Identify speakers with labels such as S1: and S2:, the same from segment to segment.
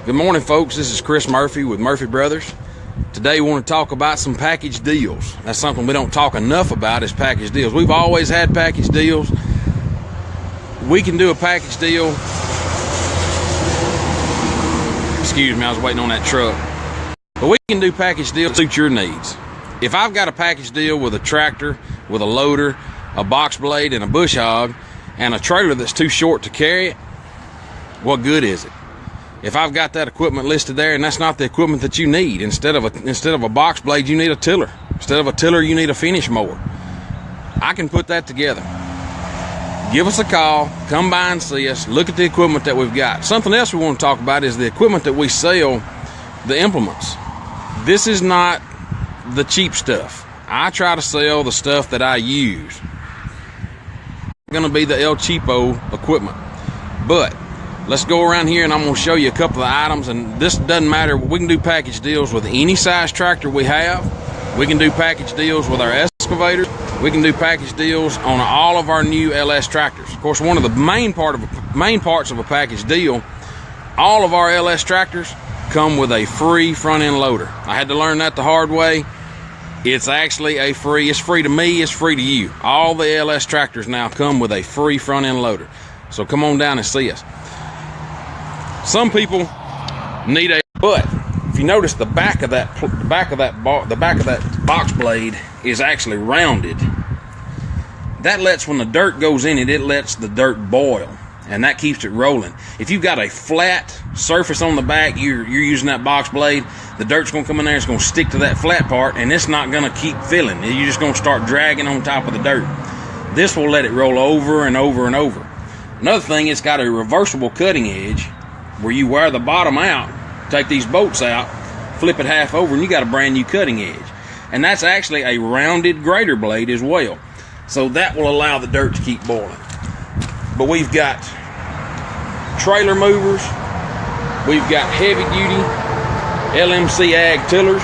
S1: Good morning, folks. This is Chris Murphy with Murphy Brothers. Today we want to talk about some package deals. That's something we don't talk enough about, is package deals. We've always had package deals. We can do a package deal. Excuse me, I was waiting on that truck. But we can do package deals to suit your needs. If I've got a package deal with a tractor, with a loader, a box blade, and a bush hog, and a trailer that's too short to carry it, what good is it? If I've got that equipment listed there and that's not the equipment that you need, instead of a box blade, you need a tiller. Instead of a tiller, you need a finish mower. I can put that together. Give us a call, come by and see us, look at the equipment that we've got. Something else we want to talk about is the equipment that we sell, the implements. This is not the cheap stuff. I try to sell the stuff that I use. It's going to be the El Cheapo equipment. But let's go around here and I'm going to show you a couple of items, and this doesn't matter. We can do package deals with any size tractor we have. We can do package deals with our excavators. We can do package deals on all of our new LS tractors. Of course, one of the main parts of a package deal, all of our LS tractors come with a free front end loader. I had to learn that the hard way. It's actually it's free to me, it's free to you. All the LS tractors now come with a free front end loader. So come on down and see us. Some people need but if you notice, the back of that box blade is actually rounded. That lets, when the dirt goes in it lets the dirt boil, and that keeps it rolling. If you've got a flat surface on the back, you're using that box blade, the dirt's going to come in there, it's going to stick to that flat part, and it's not going to keep filling. You're just going to start dragging on top of the dirt. This will let it roll over and over and over. Another thing, it's got a reversible cutting edge where you wear the bottom out, take these bolts out, flip it half over, and you got a brand new cutting edge. And that's actually a rounded grater blade as well. So that will allow the dirt to keep boiling. But we've got trailer movers, we've got heavy duty LMC ag tillers.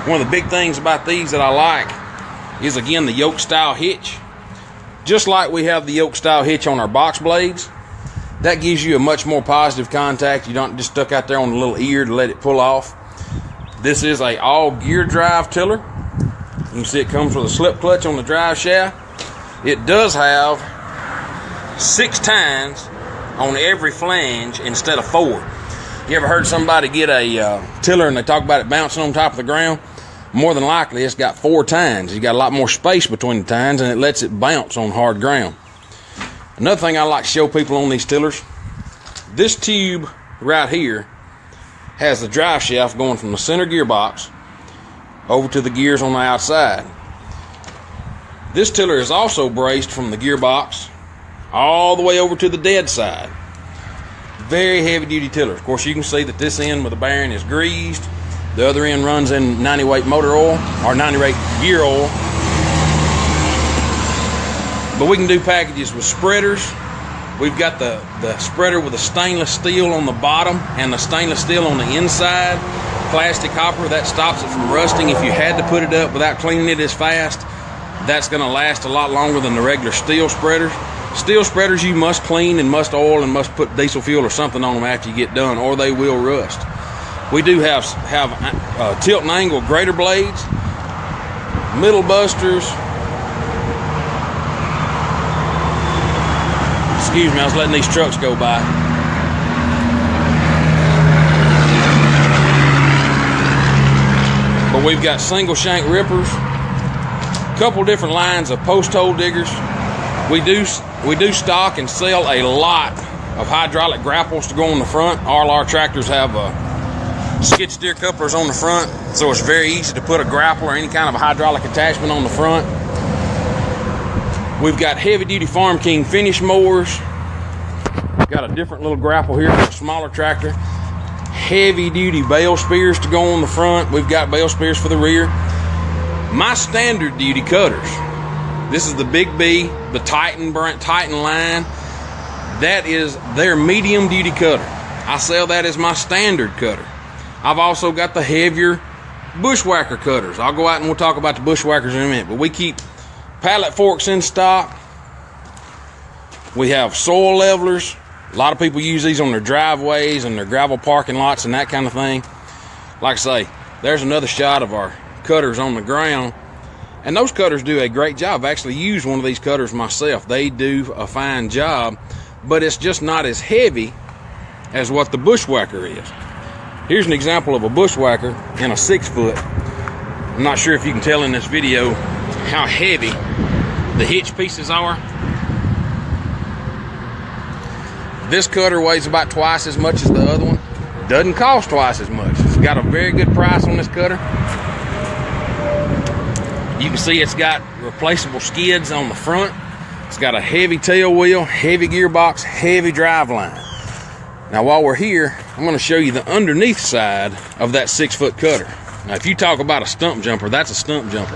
S1: One of the big things about these that I like is, again, the yoke style hitch. Just like we have the yoke style hitch on our box blades, that gives you a much more positive contact. You don't just stuck out there on the little ear to let it pull off. This is a all gear drive tiller. You can see it comes with a slip clutch on the drive shaft. It does have 6 tines on every flange instead of 4. You ever heard somebody get a tiller and they talk about it bouncing on top of the ground? More than likely it's got 4 tines. You got a lot more space between the tines, and it lets it bounce on hard ground. Another thing I like to show people on these tillers, this tube right here has the drive shaft going from the center gearbox over to the gears on the outside. This tiller is also braced from the gearbox all the way over to the dead side. Very heavy duty tiller. Of course, you can see that this end with the bearing is greased. The other end runs in 90 weight motor oil or 90 weight gear oil. But we can do packages with spreaders. We've got the spreader with the stainless steel on the bottom and the stainless steel on the inside. Plastic hopper, that stops it from rusting. If you had to put it up without cleaning it as fast, that's going to last a lot longer than the regular steel spreaders. Steel spreaders you must clean and must oil and must put diesel fuel or something on them after you get done, or they will rust. We do have tilt and angle grater blades, middle busters. Excuse me, I was letting these trucks go by. But we've got single shank rippers, a couple different lines of post hole diggers. We do stock and sell a lot of hydraulic grapples to go on the front. All our tractors have skid steer couplers on the front, so it's very easy to put a grapple or any kind of a hydraulic attachment on the front. We've got heavy duty Farm King finish mowers. We've got a different little grapple here for a smaller tractor. Heavy duty bale spears to go on the front. We've got bale spears for the rear. My standard duty cutters. This is the Big B, the Titan line. That is their medium duty cutter. I sell that as my standard cutter. I've also got the heavier bushwhacker cutters. I'll go out and we'll talk about the bushwhackers in a minute, but we keep pallet forks in stock. We have soil levelers. A lot of people use these on their driveways and their gravel parking lots and that kind of thing. Like I say, there's another shot of our cutters on the ground. And those cutters do a great job. I've actually used one of these cutters myself. They do a fine job, but it's just not as heavy as what the Bushwhacker is. Here's an example of a Bushwhacker in a 6-foot. I'm not sure if you can tell in this video how heavy the hitch pieces are. This cutter weighs about twice as much as the other one. Doesn't cost twice as much. It's got a very good price on this cutter. You can see it's got replaceable skids on the front. It's got a heavy tail wheel, heavy gearbox, heavy drive line. Now while we're here, I'm going to show you the underneath side of that 6-foot cutter. Now if you talk about a stump jumper, that's a stump jumper.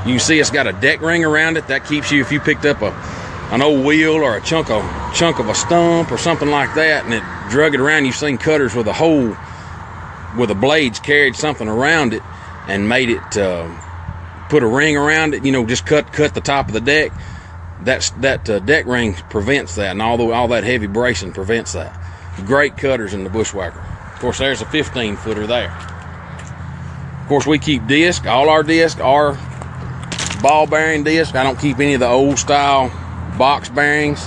S1: You can see it's got a deck ring around it. That keeps you, if you picked up an old wheel or a chunk of a stump or something like that and it drug it around, you've seen cutters with a hole where the blades carried something around it and made it put a ring around it, you know, just cut the top of the deck. That deck ring prevents that, and all that heavy bracing prevents that. Great cutters in the Bushwhacker. Of course, there's a 15-footer there. Of course, we keep disc. All our disc are ball bearing disc. I don't keep any of the old style box bearings.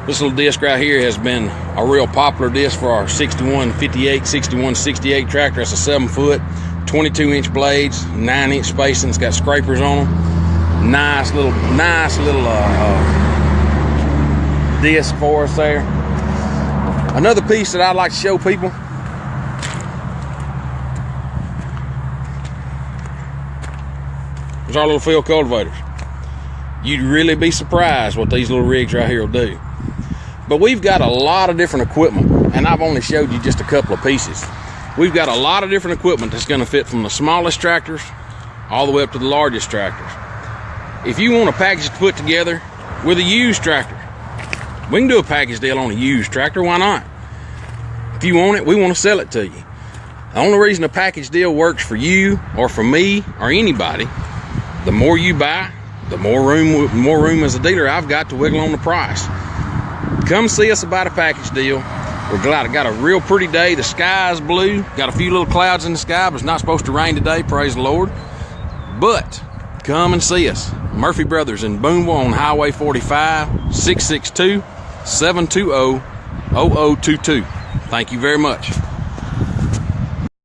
S1: This little disc right here has been a real popular disc for our 6158, 6168 tractor. That's a 7-foot, 22-inch blades, 9-inch spacing. It's got scrapers on them. Nice little disc for us there. Another piece that I'd like to show people. There's our little field cultivators. You'd really be surprised what these little rigs right here will do. But we've got a lot of different equipment, and I've only showed you just a couple of pieces. We've got a lot of different equipment that's going to fit from the smallest tractors all the way up to the largest tractors. If you want a package to put together with a used tractor, we can do a package deal on a used tractor. Why not? If you want it, we want to sell it to you. The only reason a package deal works for you or for me or anybody, the more you buy, the more room as a dealer I've got to wiggle on the price. Come see us about a package deal. We're glad it got a real pretty day. The sky's blue. Got a few little clouds in the sky, but it's not supposed to rain today, praise the Lord. But come and see us. Murphy Brothers in Boonville on Highway 45, 662-720-0022. Thank you very much.